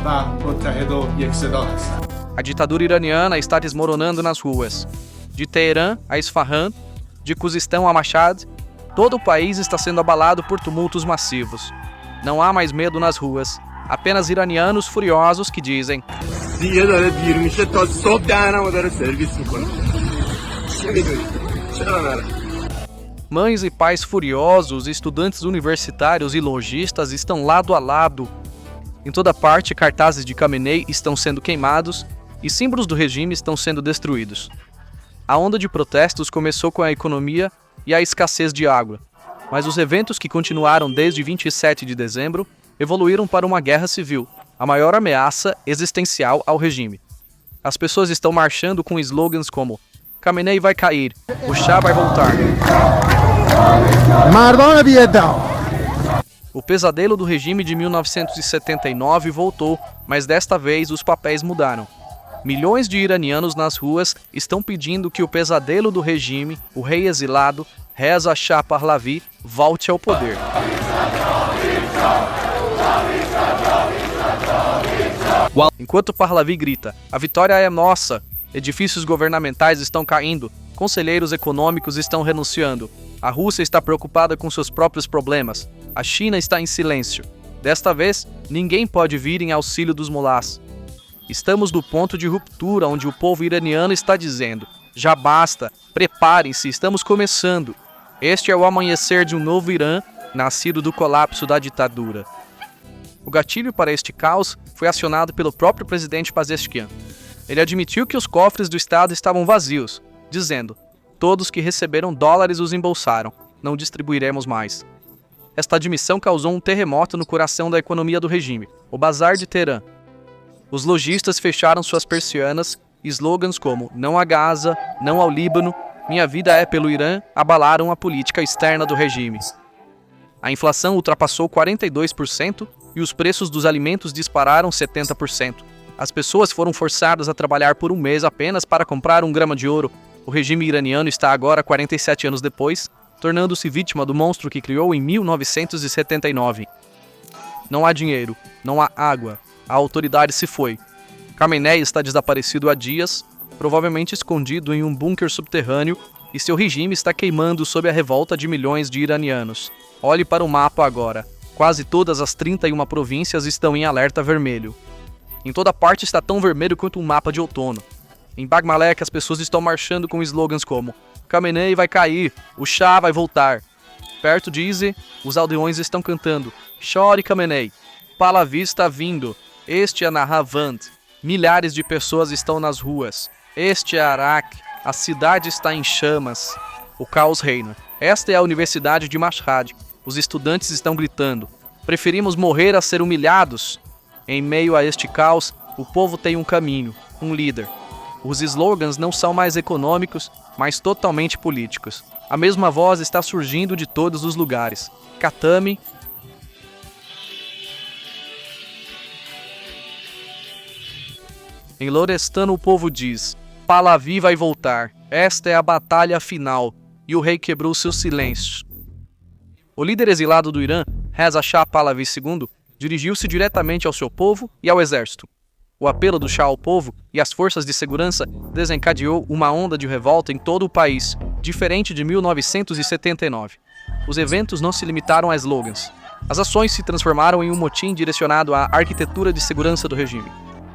و متحد و یکصدا هستند. A ditadura iraniana está desmoronando nas ruas. De Teherã a Isfahan, de Khuzistão a Mashhad, todo o país está sendo abalado por tumultos massivos. Não há mais medo nas ruas, apenas iranianos furiosos que dizem: دیگه داره دیر میشه تا صبح دهنمو داره سرویس میکنه. چه میدونی؟ چرا نره؟ Mães e pais furiosos, estudantes universitários e lojistas estão lado a lado. Em toda parte, cartazes de Khamenei estão sendo queimados e símbolos do regime estão sendo destruídos. A onda de protestos começou com a economia e a escassez de água, mas os eventos que continuaram desde 27 de dezembro evoluíram para uma guerra civil, a maior ameaça existencial ao regime. As pessoas estão marchando com slogans como Khamenei vai cair, o Shah vai voltar. O pesadelo do regime de 1979 voltou, mas desta vez os papéis mudaram. Milhões de iranianos nas ruas estão pedindo que o pesadelo do regime, o rei exilado, Reza Shah Pahlavi, volte ao poder. Enquanto Pahlavi grita, a vitória é nossa, edifícios governamentais estão caindo, conselheiros econômicos estão renunciando, a Rússia está preocupada com seus próprios problemas, a China está em silêncio. Desta vez, ninguém pode vir em auxílio dos mulás. Estamos no ponto de ruptura onde o povo iraniano está dizendo: já basta, preparem-se, estamos começando. Este é o amanhecer de um novo Irã, nascido do colapso da ditadura. O gatilho para este caos foi acionado pelo próprio presidente Pezeshkian. Ele admitiu que os cofres do Estado estavam vazios, dizendo: todos que receberam dólares os embolsaram, não distribuiremos mais. Esta admissão causou um terremoto no coração da economia do regime, o Bazar de Teherã. Os lojistas fecharam suas persianas e slogans como não a Gaza, não ao Líbano, minha vida é pelo Irã, abalaram a política externa do regime. A inflação ultrapassou 42% e os preços dos alimentos dispararam 70%. As pessoas foram forçadas a trabalhar por um mês apenas para comprar 1 grama de ouro. O regime iraniano está agora, 47 anos depois, tornando-se vítima do monstro que criou em 1979. Não há dinheiro, não há água, a autoridade se foi. Khamenei está desaparecido há dias, provavelmente escondido em um bunker subterrâneo, e seu regime está queimando sob a revolta de milhões de iranianos. Olhe para o mapa agora. Quase todas as 31 províncias estão em alerta vermelho. Em toda parte está tão vermelho quanto um mapa de outono. Em Bagmalek, as pessoas estão marchando com slogans como Khamenei vai cair, o Shah vai voltar. Perto de Izeh, os aldeões estão cantando Chore Khamenei, Pahlavi está vindo, este é Nahavand. Milhares de pessoas estão nas ruas. Este é Arak, a cidade está em chamas. O caos reina. Esta é a Universidade de Mashhad. Os estudantes estão gritando: preferimos morrer a ser humilhados. Em meio a este caos, o povo tem um caminho, um líder. Os slogans não são mais econômicos, mas totalmente políticos. A mesma voz está surgindo de todos os lugares. Khatami. Em Lorestano o povo diz: Pahlavi vai voltar. Esta é a batalha final. E o rei quebrou seu silêncio. O líder exilado do Irã, Reza Shah Pahlavi II, dirigiu-se diretamente ao seu povo e ao exército. O apelo do Shah ao povo e às forças de segurança desencadeou uma onda de revolta em todo o país, diferente de 1979. Os eventos não se limitaram a slogans. As ações se transformaram em um motim direcionado à arquitetura de segurança do regime.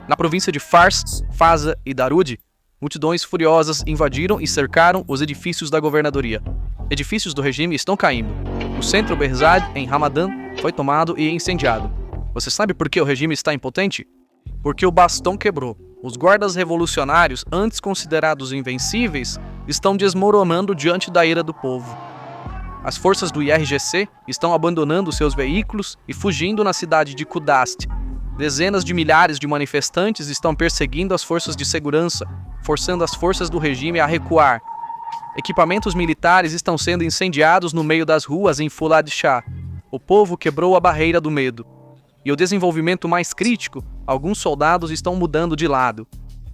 Na província de Fars, Faza e Darud, multidões furiosas invadiram e cercaram os edifícios da governadoria. Edifícios do regime estão caindo. O centro Behzad, em Hamadan, foi tomado e incendiado. Você sabe por que o regime está impotente? Porque o bastão quebrou. Os guardas revolucionários, antes considerados invencíveis, estão desmoronando diante da ira do povo. As forças do IRGC estão abandonando seus veículos e fugindo na cidade de Kudast. Dezenas de milhares de manifestantes estão perseguindo as forças de segurança, forçando as forças do regime a recuar. Equipamentos militares estão sendo incendiados no meio das ruas em Fulad Shah. O povo quebrou a barreira do medo. E o desenvolvimento mais crítico, alguns soldados estão mudando de lado.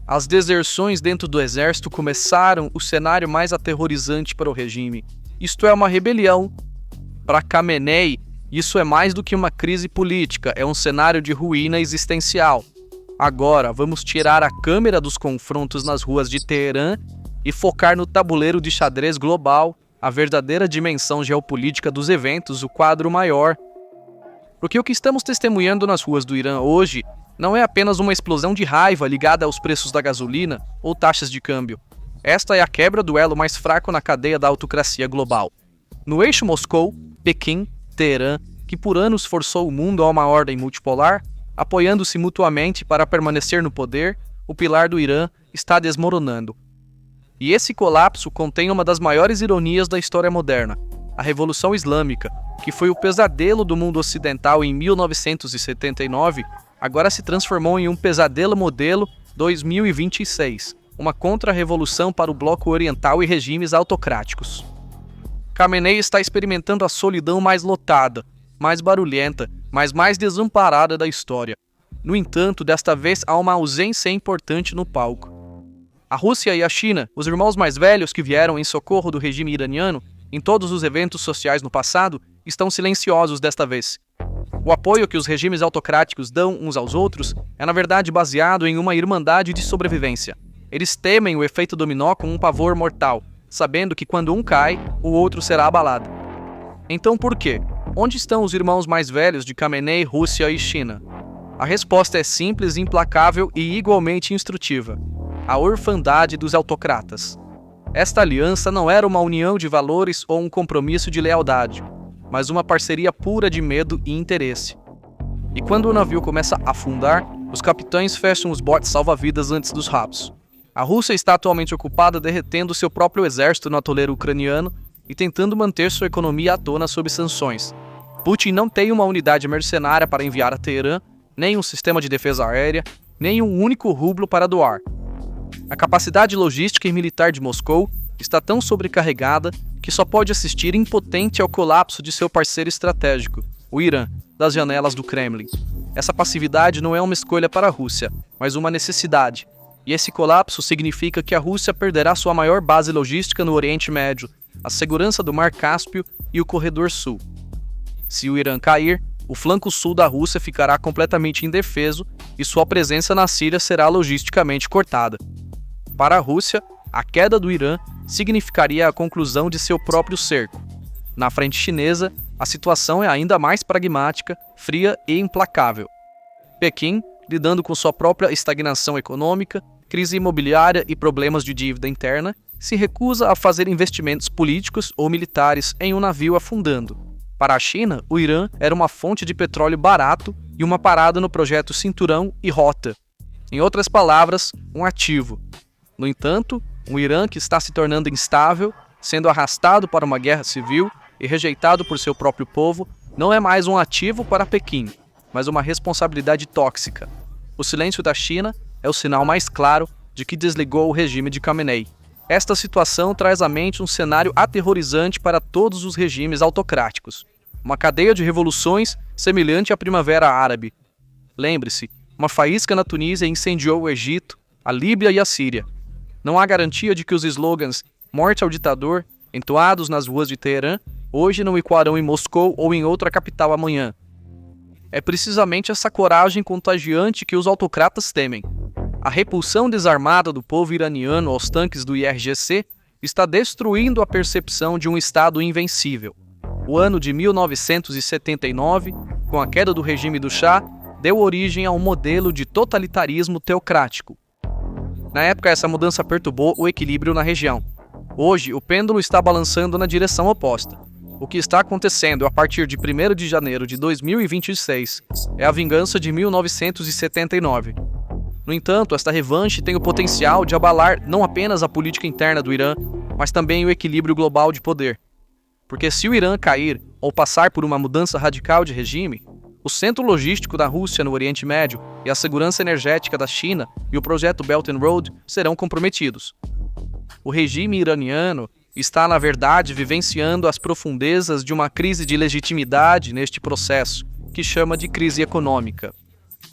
As deserções dentro do exército começaram o cenário mais aterrorizante para o regime. Isto é uma rebelião. Para Khamenei, Isso é mais do que uma crise política, é um cenário de ruína existencial. Agora, vamos tirar a câmera dos confrontos nas ruas de Teherã e focar no tabuleiro de xadrez global, a verdadeira dimensão geopolítica dos eventos, o quadro maior. Porque o que estamos testemunhando nas ruas do Irã hoje não é apenas uma explosão de raiva ligada aos preços da gasolina ou taxas de câmbio. Esta é a quebra do elo mais fraco na cadeia da autocracia global. No eixo Moscou, Pequim, Teherã, que por anos forçou o mundo a uma ordem multipolar, apoiando-se mutuamente para permanecer no poder, o pilar do Irã está desmoronando. E esse colapso contém uma das maiores ironias da história moderna, a Revolução Islâmica, que foi o pesadelo do mundo ocidental em 1979, agora se transformou em um pesadelo modelo 2026, uma contra-revolução para o bloco oriental e regimes autocráticos. Khamenei está experimentando a solidão mais lotada, mais barulhenta, mas mais desamparada da história. No entanto, desta vez há uma ausência importante no palco. A Rússia e a China, os irmãos mais velhos que vieram em socorro do regime iraniano em todos os eventos sociais no passado, estão silenciosos desta vez. O apoio que os regimes autocráticos dão uns aos outros é na verdade baseado em uma irmandade de sobrevivência. Eles temem o efeito dominó com um pavor mortal, sabendo que quando um cai, o outro será abalado. Então por quê? Onde estão os irmãos mais velhos de Khamenei, Rússia e China? A resposta é simples, implacável e igualmente instrutiva. A orfandade dos autocratas. Esta aliança não era uma união de valores ou um compromisso de lealdade, mas uma parceria pura de medo e interesse. E quando o navio começa a afundar, os capitães fecham os botes salva-vidas antes dos rabos. A Rússia está atualmente ocupada derretendo seu próprio exército no atoleiro ucraniano e tentando manter sua economia à tona sob sanções. Putin não tem uma unidade mercenária para enviar a Teherã, nem um sistema de defesa aérea, nem um único rublo para doar. A capacidade logística e militar de Moscou está tão sobrecarregada que só pode assistir impotente ao colapso de seu parceiro estratégico, o Irã, das janelas do Kremlin. Essa passividade não é uma escolha para a Rússia, mas uma necessidade. E esse colapso significa que a Rússia perderá sua maior base logística no Oriente Médio, a segurança do Mar Cáspio e o Corredor Sul. Se o Irã cair, o flanco sul da Rússia ficará completamente indefeso e sua presença na Síria será logisticamente cortada. Para a Rússia, a queda do Irã significaria a conclusão de seu próprio cerco. Na frente chinesa, a situação é ainda mais pragmática, fria e implacável. Pequim, lidando com sua própria estagnação econômica, crise imobiliária e problemas de dívida interna, se recusa a fazer investimentos políticos ou militares em um navio afundando. Para a China, o Irã era uma fonte de petróleo barato e uma parada no projeto Cinturão e Rota. Em outras palavras, um ativo. No entanto, um Irã que está se tornando instável, sendo arrastado para uma guerra civil e rejeitado por seu próprio povo, não é mais um ativo para Pequim, mas uma responsabilidade tóxica. O silêncio da China é o sinal mais claro de que desligou o regime de Khamenei. Esta situação traz à mente um cenário aterrorizante para todos os regimes autocráticos. Uma cadeia de revoluções semelhante à Primavera Árabe. Lembre-se, uma faísca na Tunísia incendiou o Egito, a Líbia e a Síria. Não há garantia de que os slogans "Morte ao ditador", entoados nas ruas de Teherã, hoje não ecoarão em Moscou ou em outra capital amanhã. É precisamente essa coragem contagiante que os autocratas temem. A repulsão desarmada do povo iraniano aos tanques do IRGC está destruindo a percepção de um Estado invencível. O ano de 1979, com a queda do regime do Shah, deu origem a um modelo de totalitarismo teocrático. Na época, essa mudança perturbou o equilíbrio na região. Hoje, o pêndulo está balançando na direção oposta. O que está acontecendo a partir de 1º de janeiro de 2026 é a vingança de 1979. No entanto, esta revanche tem o potencial de abalar não apenas a política interna do Irã, mas também o equilíbrio global de poder. Porque se o Irã cair ou passar por uma mudança radical de regime, o centro logístico da Rússia no Oriente Médio e a segurança energética da China e o projeto Belt and Road serão comprometidos. O regime iraniano está, na verdade, vivenciando as profundezas de uma crise de legitimidade neste processo, que chama de crise econômica.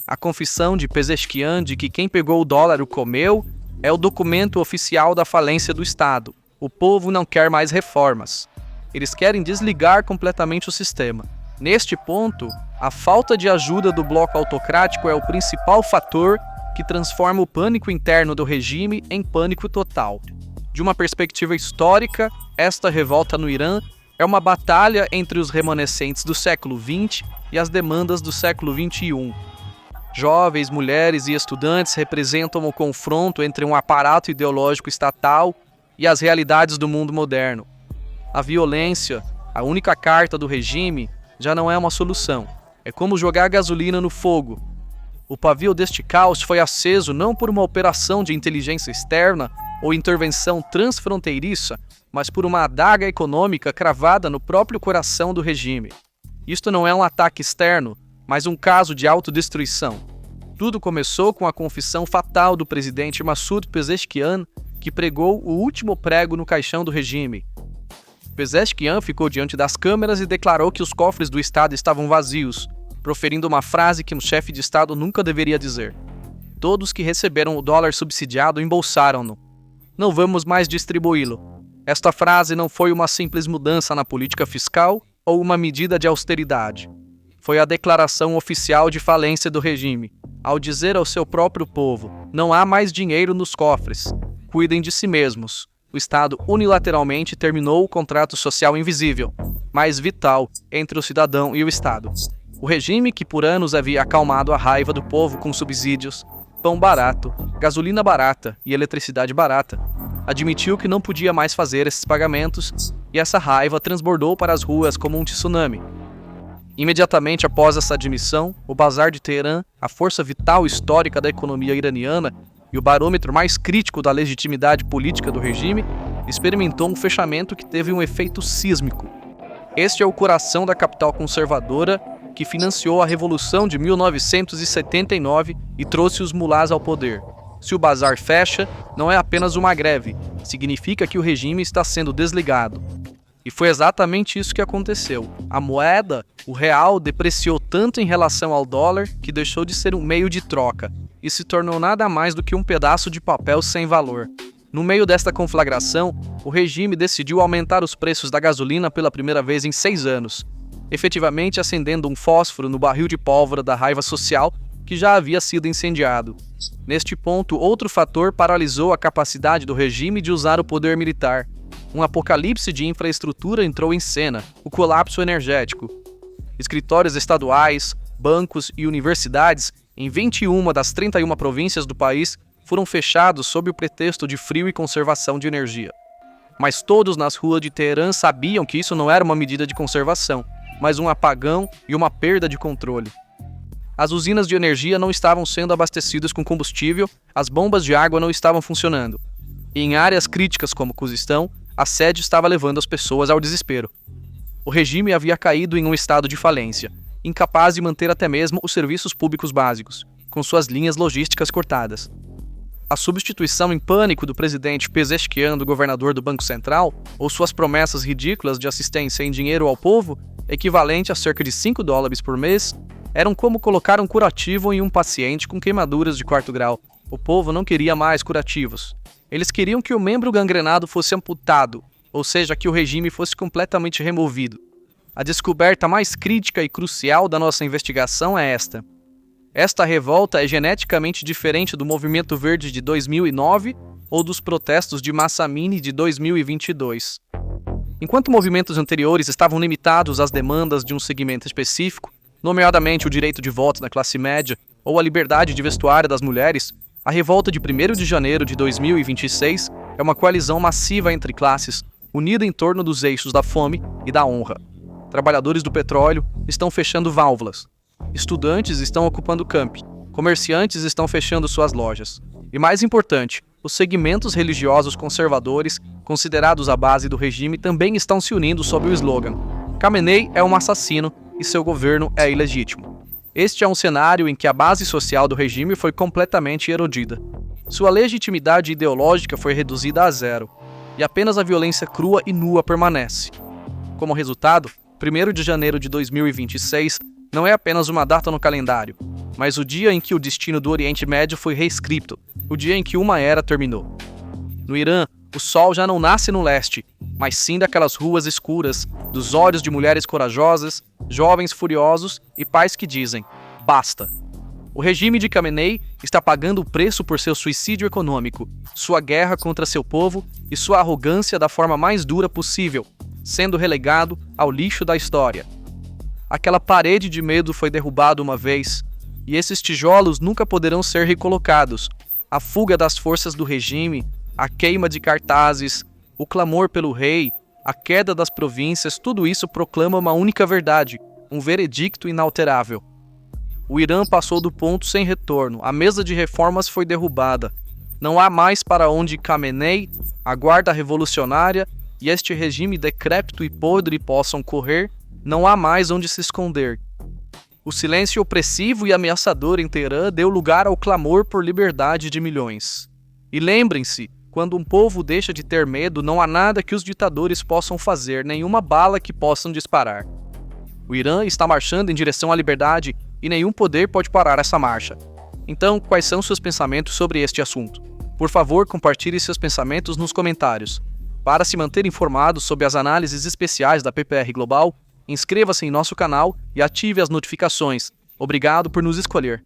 A confissão de Pezeshkian de que quem pegou o dólar o comeu é o documento oficial da falência do Estado. O povo não quer mais reformas. Eles querem desligar completamente o sistema. Neste ponto, a falta de ajuda do bloco autocrático é o principal fator que transforma o pânico interno do regime em pânico total. De uma perspectiva histórica, esta revolta no Irã é uma batalha entre os remanescentes do século XX e as demandas do século XXI. Jovens, mulheres e estudantes representam o confronto entre um aparato ideológico estatal e as realidades do mundo moderno. A violência, a única carta do regime, já não é uma solução. É como jogar gasolina no fogo. O pavio deste caos foi aceso não por uma operação de inteligência externa ou intervenção transfronteiriça, mas por uma adaga econômica cravada no próprio coração do regime. Isto não é um ataque externo, mas um caso de autodestruição. Tudo começou com a confissão fatal do presidente Massoud Pezeshkian, que pregou o último prego no caixão do regime. Pezeshkian ficou diante das câmeras e declarou que os cofres do Estado estavam vazios, proferindo uma frase que um chefe de Estado nunca deveria dizer. Todos que receberam o dólar subsidiado embolsaram-no. Não vamos mais distribuí-lo. Esta frase não foi uma simples mudança na política fiscal ou uma medida de austeridade. Foi a declaração oficial de falência do regime, ao dizer ao seu próprio povo: não há mais dinheiro nos cofres, cuidem de si mesmos. O Estado unilateralmente terminou o contrato social invisível, mas vital, entre o cidadão e o Estado. O regime que por anos havia acalmado a raiva do povo com subsídios, pão barato, gasolina barata e eletricidade barata, admitiu que não podia mais fazer esses pagamentos e essa raiva transbordou para as ruas como um tsunami. Imediatamente após essa admissão, o Bazar de Teherã, a força vital histórica da economia iraniana e o barômetro mais crítico da legitimidade política do regime, experimentou um fechamento que teve um efeito sísmico. Este é o coração da capital conservadora que financiou a Revolução de 1979 e trouxe os mulás ao poder. Se o bazar fecha, não é apenas uma greve, significa que o regime está sendo desligado. E foi exatamente isso que aconteceu. A moeda, o real, depreciou tanto em relação ao dólar que deixou de ser um meio de troca e se tornou nada mais do que um pedaço de papel sem valor. No meio desta conflagração, o regime decidiu aumentar os preços da gasolina pela primeira vez em 6 anos, efetivamente acendendo um fósforo no barril de pólvora da raiva social que já havia sido incendiado. Neste ponto, outro fator paralisou a capacidade do regime de usar o poder militar. Um apocalipse de infraestrutura entrou em cena, o colapso energético. Escritórios estaduais, bancos e universidades em 21 das 31 províncias do país foram fechados sob o pretexto de frio e conservação de energia. Mas todos nas ruas de Teherã sabiam que isso não era uma medida de conservação, mas um apagão e uma perda de controle. As usinas de energia não estavam sendo abastecidas com combustível, as bombas de água não estavam funcionando. E em áreas críticas como Cuzistão, a sede estava levando as pessoas ao desespero. O regime havia caído em um estado de falência, incapaz de manter até mesmo os serviços públicos básicos, com suas linhas logísticas cortadas. A substituição em pânico do presidente Pezeshkian do governador do Banco Central, ou suas promessas ridículas de assistência em dinheiro ao povo, equivalente a cerca de $5 por mês, eram como colocar um curativo em um paciente com queimaduras de 4º grau. O povo não queria mais curativos. Eles queriam que o membro gangrenado fosse amputado, ou seja, que o regime fosse completamente removido. A descoberta mais crítica e crucial da nossa investigação é esta. Esta revolta é geneticamente diferente do Movimento Verde de 2009 ou dos protestos de Mahsa Amini de 2022. Enquanto movimentos anteriores estavam limitados às demandas de um segmento específico, nomeadamente o direito de voto da classe média ou a liberdade de vestuário das mulheres, a revolta de 1º de janeiro de 2026 é uma coalizão massiva entre classes, unida em torno dos eixos da fome e da honra. Trabalhadores do petróleo estão fechando válvulas. Estudantes estão ocupando campi. Comerciantes estão fechando suas lojas. E mais importante, os segmentos religiosos conservadores, considerados a base do regime, também estão se unindo sob o slogan: Khamenei é um assassino e seu governo é ilegítimo. Este é um cenário em que a base social do regime foi completamente erodida. Sua legitimidade ideológica foi reduzida a zero, e apenas a violência crua e nua permanece. Como resultado, 1º de janeiro de 2026 não é apenas uma data no calendário, mas o dia em que o destino do Oriente Médio foi reescrito, o dia em que uma era terminou. No Irã, O sol já não nasce no leste, mas sim daquelas ruas escuras, dos olhos de mulheres corajosas, jovens furiosos e pais que dizem: basta. O regime de Khamenei está pagando o preço por seu suicídio econômico, sua guerra contra seu povo e sua arrogância da forma mais dura possível, sendo relegado ao lixo da história. Aquela parede de medo foi derrubada uma vez, e esses tijolos nunca poderão ser recolocados. A fuga das forças do regime, a queima de cartazes, o clamor pelo rei, a queda das províncias, tudo isso proclama uma única verdade, um veredicto inalterável. O Irã passou do ponto sem retorno, a mesa de reformas foi derrubada. Não há mais para onde Khamenei, a guarda revolucionária e este regime decrépito e podre possam correr, não há mais onde se esconder. O silêncio opressivo e ameaçador em Teherã deu lugar ao clamor por liberdade de milhões. E lembrem-se, quando um povo deixa de ter medo, não há nada que os ditadores possam fazer, nenhuma bala que possam disparar. O Irã está marchando em direção à liberdade e nenhum poder pode parar essa marcha. Então, quais são seus pensamentos sobre este assunto? Por favor, compartilhe seus pensamentos nos comentários. Para se manter informado sobre as análises especiais da PPR Global, inscreva-se em nosso canal e ative as notificações. Obrigado por nos escolher.